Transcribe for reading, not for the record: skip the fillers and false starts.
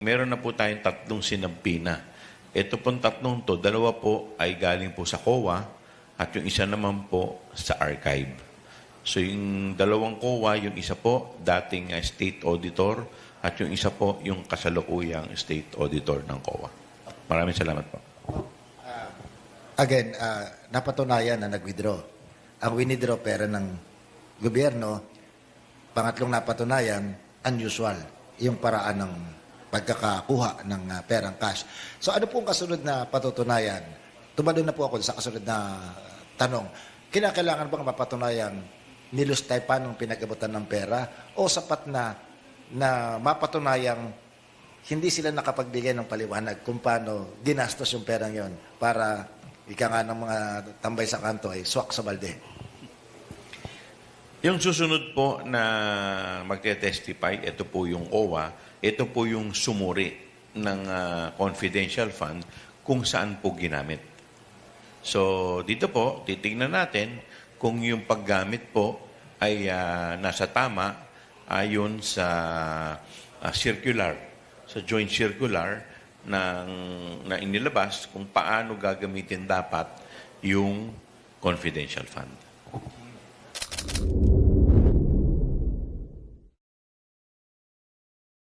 Meron na po tayong tatlong sinampina. Ito pong tatlong to, dalawa po ay galing po sa COA at yung isa naman po sa archive. So yung dalawang COA, yung isa po dating state auditor at yung isa po yung kasalukuyang state auditor ng COA. Maraming salamat po. Again, napatunayan na nag-withdraw. Ang winidraw pera ng gobyerno, pangatlong napatunayan, unusual, yung paraan ng pagkakakuha ng perang cash. So ano pong kasunod na patutunayan? Tumalon na po ako sa kasunod na tanong. Kinakailangan bang mapatunayan nilustay pa nung pinag-abutan ng pera o sapat na mapatunayang hindi sila nakapagbigay ng paliwanag kung paano ginastos yung perang yon para ika nga ng mga tambay sa kanto ay swak sa balde? Yung susunod po na magte-testify, ito po yung OWA, ito po yung sumuri ng confidential fund kung saan po ginamit. So, dito po, titingnan natin kung yung paggamit po ay nasa tama ayon sa circular, sa joint circular na inilabas kung paano gagamitin dapat yung confidential fund.